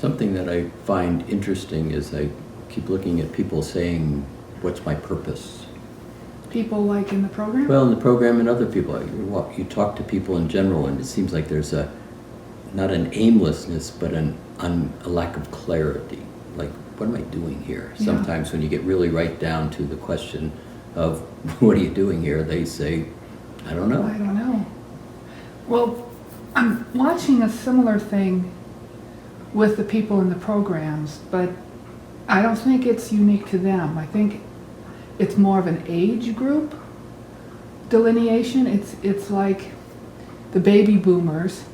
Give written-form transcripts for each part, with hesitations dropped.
Something that I find interesting is I keep looking at people saying, what's my purpose? People like in the program? Well, in the program and other people, you talk to people in general and it seems like there's not an aimlessness, but a lack of clarity. Like, what am I doing here? Yeah. Sometimes when you get really right down to the question of, what are you doing here? They say, I don't know. I don't know. Well, I'm watching a similar thing with the people in the programs, but I don't think it's unique to them. I think it's more of an age group delineation. It's like the baby boomers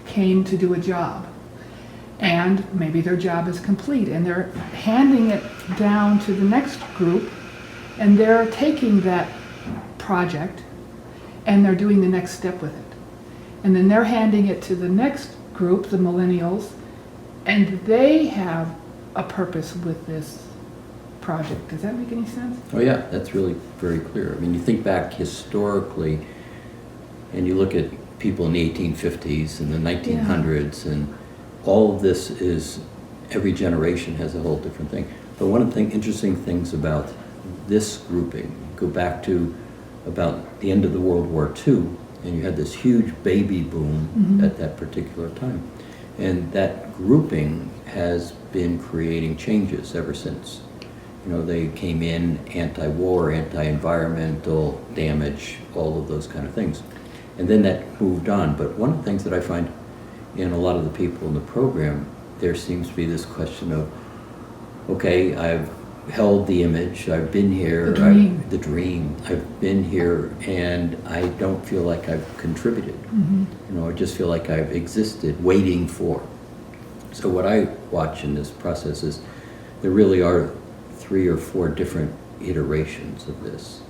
came to do a job, and maybe their job is complete, and they're handing it down to the next group, and they're taking that project and they're doing the next step with it. And then they're handing it to the next group, the Millennials, and they have a purpose with this project. Does that make any sense? Oh yeah, that's really very clear. I mean, you think back historically, and you look at people in the 1850s and the 1900s, and all of this is, every generation has a whole different thing. But one of the interesting things about this grouping, go back to about the end of the World War II, and you had this huge baby boom at that particular time. And that grouping has been creating changes ever since. You know, they came in anti-war, anti-environmental damage, all of those kind of things. And then that moved on. But one of the things that I find in a lot of the people in the program, there seems to be this question of, okay, I've held the image, I've been here, the dream, I've been here, and I don't feel like I've contributed. You know, I just feel like I've existed, waiting for. So what I watch in this process is there really are 3 or 4 different iterations of this.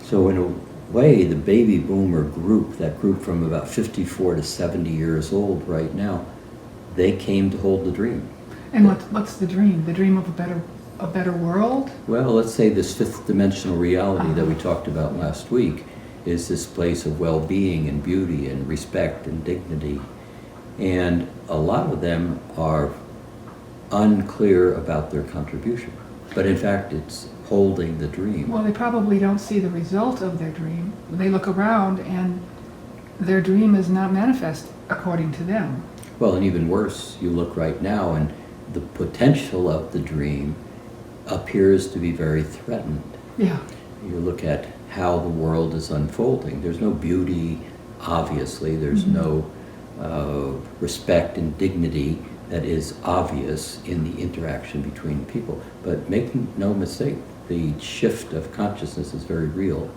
So in a way, the baby boomer group, that group from about 54 to 70 years old right now, they came to hold the dream. And what's the dream? The dream of a better world? Well, let's say this 5th dimensional reality that we talked about last week is this place of well-being and beauty and respect and dignity. And a lot of them are unclear about their contribution. But in fact, it's holding the dream. Well, they probably don't see the result of their dream. They look around and their dream is not manifest according to them. Well, and even worse, you look right now and the potential of the dream appears to be very threatened. Yeah. You look at how the world is unfolding. There's no beauty, obviously. There's no respect and dignity that is obvious in the interaction between people. But make no mistake, the shift of consciousness is very real.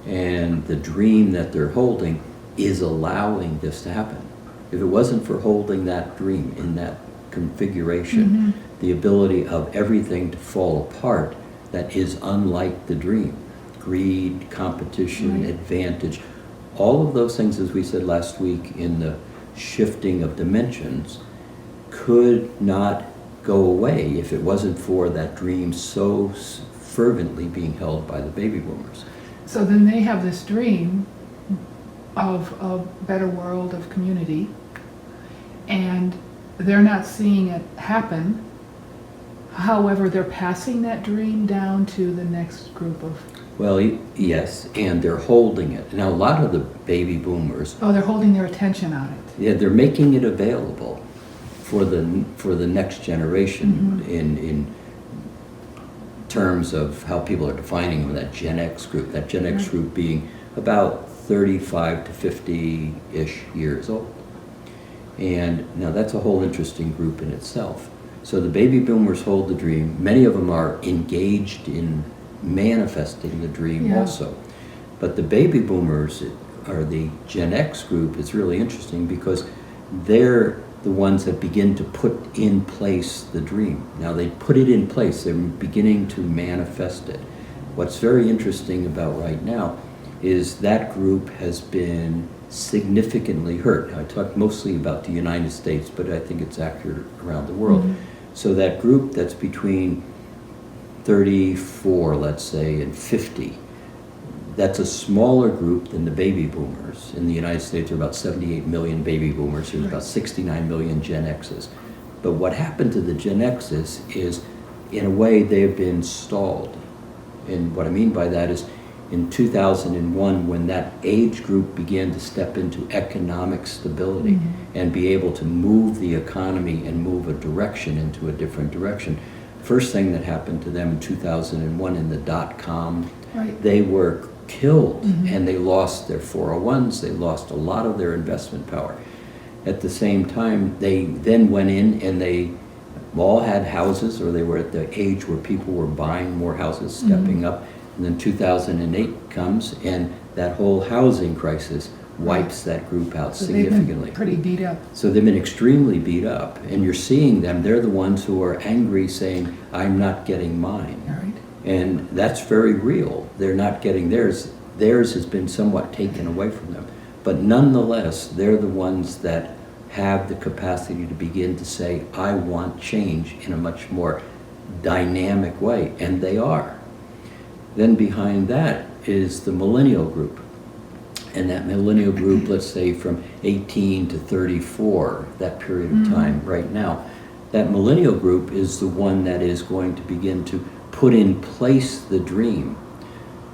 And the dream that they're holding is allowing this to happen. If it wasn't for holding that dream in that configuration, the ability of everything to fall apart that is unlike the dream, greed, competition, advantage, all of those things, as we said last week in the shifting of dimensions, could not go away if it wasn't for that dream so fervently being held by the baby boomers. So then they have this dream of a better world, of community, and they're not seeing it happen. However, they're passing that dream down to the next group of... Well, yes, and they're holding it. Now, a lot of the baby boomers... Oh, they're holding their attention on it. Yeah, they're making it available for the next generation in terms of how people are defining them, that Gen X group. That Gen X group being about 35 to 50-ish years old. And now that's a whole interesting group in itself. So the baby boomers hold the dream. Many of them are engaged in manifesting the dream also. But the baby boomers, or the Gen X group, is really interesting because they're the ones that begin to put in place the dream. Now they put it in place, they're beginning to manifest it. What's very interesting about right now is that group has been significantly hurt. I talk mostly about the United States, but I think it's accurate around the world. So that group that's between 34, let's say, and 50, that's a smaller group than the baby boomers. In the United States, there are about 78 million baby boomers. There's about 69 million Gen X's. But what happened to the Gen X's is, in a way, they've been stalled. And what I mean by that is, in 2001, when that age group began to step into economic stability and be able to move the economy and move a direction into a different direction, first thing that happened to them in 2001 in the dot-com, Right. they were killed and they lost their 401s, they lost a lot of their investment power. At the same time, they then went in and they all had houses, or they were at the age where people were buying more houses, stepping up. And then 2008 comes, and that whole housing crisis wipes that group out So significantly. they've been pretty beat up. So they've been extremely beat up, and you're seeing them. They're the ones who are angry, saying, "I'm not getting mine," All right. and that's very real. They're not getting theirs. Theirs has been somewhat taken away from them, but nonetheless, they're the ones that have the capacity to begin to say, "I want change in a much more dynamic way," and they are. Then behind that is the millennial group. And that millennial group, let's say from 18 to 34, that period of time right now, that millennial group is the one that is going to begin to put in place the dream.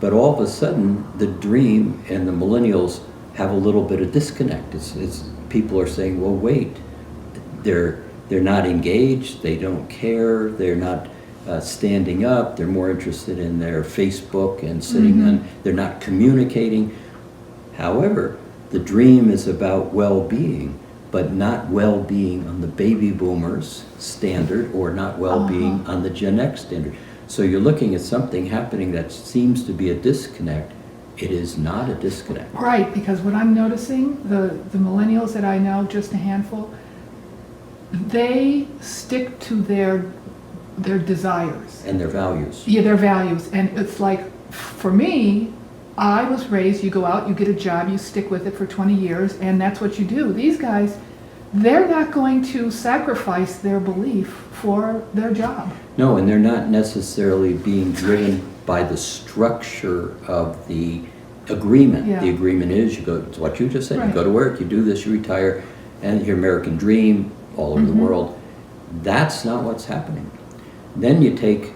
But all of a sudden, the dream and the millennials have a little bit of disconnect. It's people are saying, well, wait, they're not engaged, they don't care, they're not standing up, they're more interested in their Facebook and sitting on, they're not communicating. However, the dream is about well-being, but not well-being on the baby boomers standard, or not well-being on the Gen X standard. So you're looking at something happening that seems to be a disconnect. It is not a disconnect. Right, because what I'm noticing, the millennials that I know, just a handful, they stick to their desires. And their values. Yeah, their values. And it's like, for me, I was raised, you go out, you get a job, you stick with it for 20 years, and that's what you do. These guys, they're not going to sacrifice their belief for their job. No, and they're not necessarily being driven by the structure of the agreement. Yeah. The agreement is, you go, it's what you just said, you Right. go to work, you do this, you retire, and your American dream all over the world. That's not what's happening. Then you take,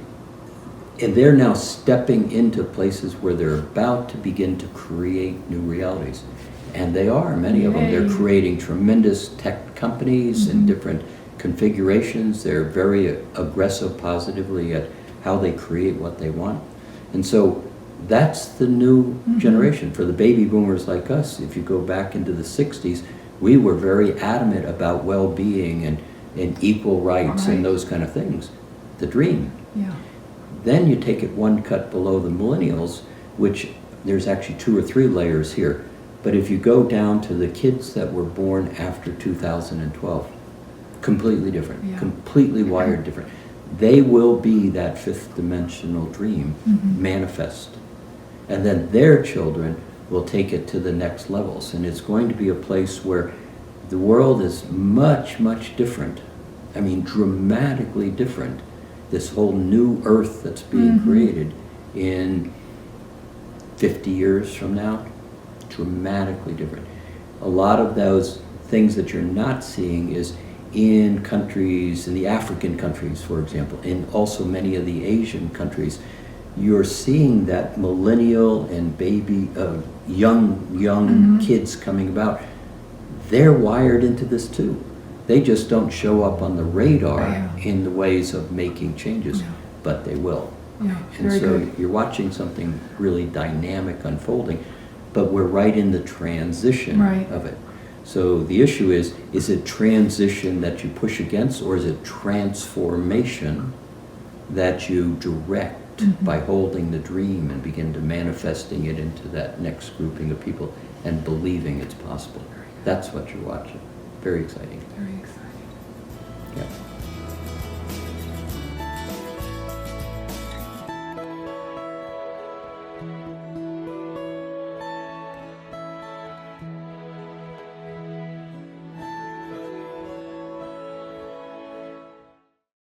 and they're now stepping into places where they're about to begin to create new realities. And they are, many of them. They're Yay. creating tremendous tech companies in different configurations. They're very aggressive positively at how they create what they want. And so that's the new generation. For the baby boomers like us, if you go back into the 60s, we were very adamant about well-being and equal rights Right. and those kind of things. The dream. Yeah. Then you take it one cut below the millennials, which there's actually 2 or 3 layers here. But if you go down to the kids that were born after 2012, completely different, Yeah. completely wired different. They will be that 5th dimensional dream manifest. And then their children will take it to the next levels. And it's going to be a place where the world is much, much different. I mean, dramatically different. This whole new earth that's being created in 50 years from now, dramatically different. A lot of those things that you're not seeing is in countries, in the African countries, for example, and also many of the Asian countries. You're seeing that millennial and baby, young kids coming about. They're wired into this too. They just don't show up on the radar Yeah. in the ways of making changes, Yeah. but they will. Yeah, And very so good. you're watching something really dynamic unfolding, but we're right in the transition Right. of it. So the issue is it transition that you push against, or is it transformation that you direct by holding the dream and begin to manifesting it into that next grouping of people and believing it's possible? That's what you're watching. Very exciting. Very